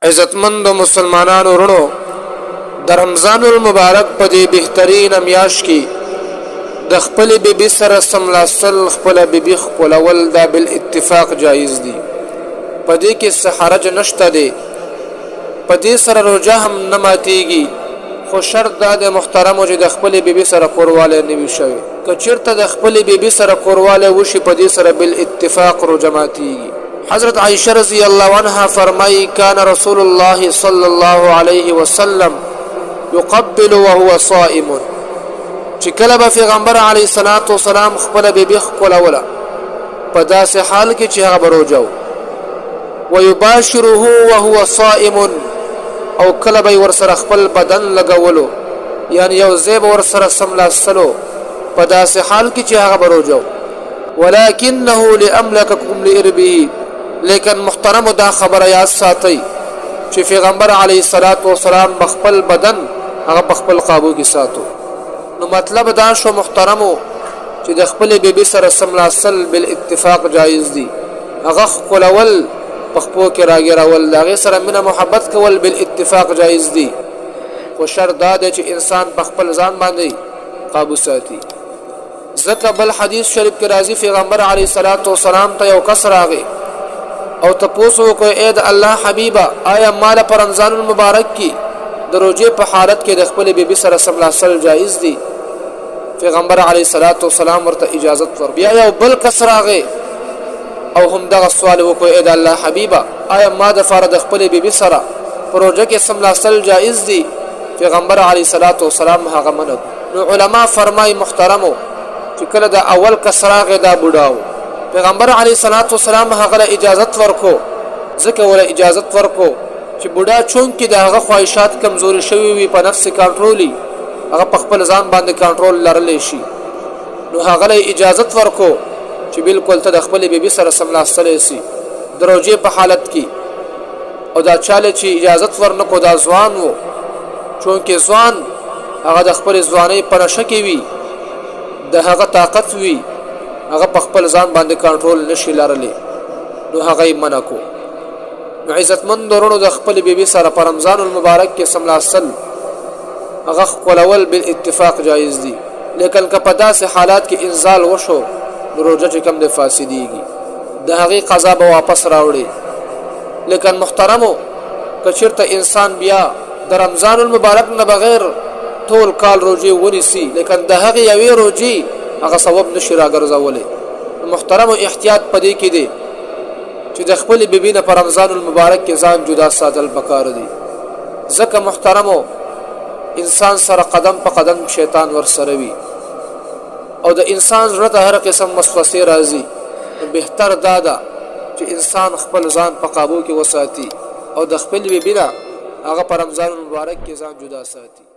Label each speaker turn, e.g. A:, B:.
A: عزتمند مسلمانانو ورونو د رمضان المبارک په دې بهترین میاشت کې د خپل بیبي سره سملاسل خپل بیبي خپلول دا بل اتفاق جایز دي. په دې کې څه حرج نشته دی، په دې سره روزه هم نه ماتېږي، خو شرط دا د محترمو چې د خپل بیبي سره کورواله نه وي شوی. که چېرته د خپل بیبي سره کورواله وشي په دې سره بل اتفاق روزه ماتېږي. حضرت عائشہ رضی اللہ عنہ فرمائی کان رسول اللہ صلی اللہ علیہ وسلم یقبل وهو صائم، چې کله به پیغمبر علیه الصلاۃ والسلام خپل بیبي خپلوله په داسې حال کې چې هغه به روژه و، ویباشره وهو صائم، او کله به ورسره خپل بدن لګولو یعنی یو ځای به ورسره سملاسلو په داسې حال کې چې هغه به روژه و، ولکنه لاملککم لاربه، لیکن محترم دا خبر یاد ساتي چې پیغمبر علیه الصلاۃ والسلام بخپل بدن هغه بخپل قابو کې ساتو. نو مطلب دا شو محترمو چې د خپل بیبي سره سملاسل بل اتفاق جایز دي، هغه خپلول پخپو کې راګرول هغه سره مینه محبت کول بل اتفاق جایز دي، خو شرط دا دی چې انسان بخپل ځان باندې قابو ساتي. ځکه بل حدیث شریف کې راځي پیغمبر علیه الصلاۃ والسلام ته یو کس راغی او تپوسو کو اے د الله حبیبا آیا مال پر رمضان المبارک کی د روزه په حالت کې د خپل بیبي سره سملاسل جایز دي؟ پیغمبر علیه الصلاۃ والسلام ورته اجازت ور. بیا یو بل کس راغی او هم دغه سوال وکړ اے د الله حبیبا آیا ما د فار د خپل بیبي سره په روزه کې سملاسل جایز دي؟ پیغمبر علیه الصلاۃ والسلام هغه منو. نو علما فرمای محترمو چې کله د اول کس راغی دا بوډاو، پیغمبر علیه الصلاۃ والسلام هغه اجازت ورکو، ځکه ولا اجازت ورکو چې بوډا چون کې د هغه خواهشات کمزوري شوی وي، په نفس کنټرولي هغه په خپل ځان باندې کنټرول لرلی شي، نو هغه اجازت ورکو چې بالکل ته د خپل بیبي سره سملاستلی سي د روژې په حالت کې. او دا چاله چې اجازت ورنکو دا ځوان و، چون کې ځوان هغه د خپل ځوانۍ په نشه کې وي، د هغه طاقت وي، هغه په خپل ځان باندې کنټرول نشي لرلی، نو هغه یې منع کو. نو عزتمند ورونو د خپل بیبي سره په رمضان المبارک کې سملاسل هغه خپلول بل اتفاق جایز دي، لیکن که په داسې حالات کې انزال وشو نو روژه چې کوم د فاسدېږي، د هغې قضا به واپس راوړي. لیکن محترمو که چېرته انسان بیا د رمضان المبارک نه بغیر ټول کال روژې ونیسي، لیکن د هغې یوې روژې هغه ثواب نشي راګرځولی. محترمو احتیاط پدې کې دی چې د خپل بیبي نه په رمضان المبارک کې ځان جدا ساتل پکار دي، ځکه محترمو انسان سره قدم په قدم شیطان ورسره وي او د انسان زړه ته هر قسم وسوسې راځي. بهتر دا ده چې انسان خپل ځان په قابو کې وساتي او د خپل بیبي نه هغه په رمضان المبارک کې ځان جدا ساتي.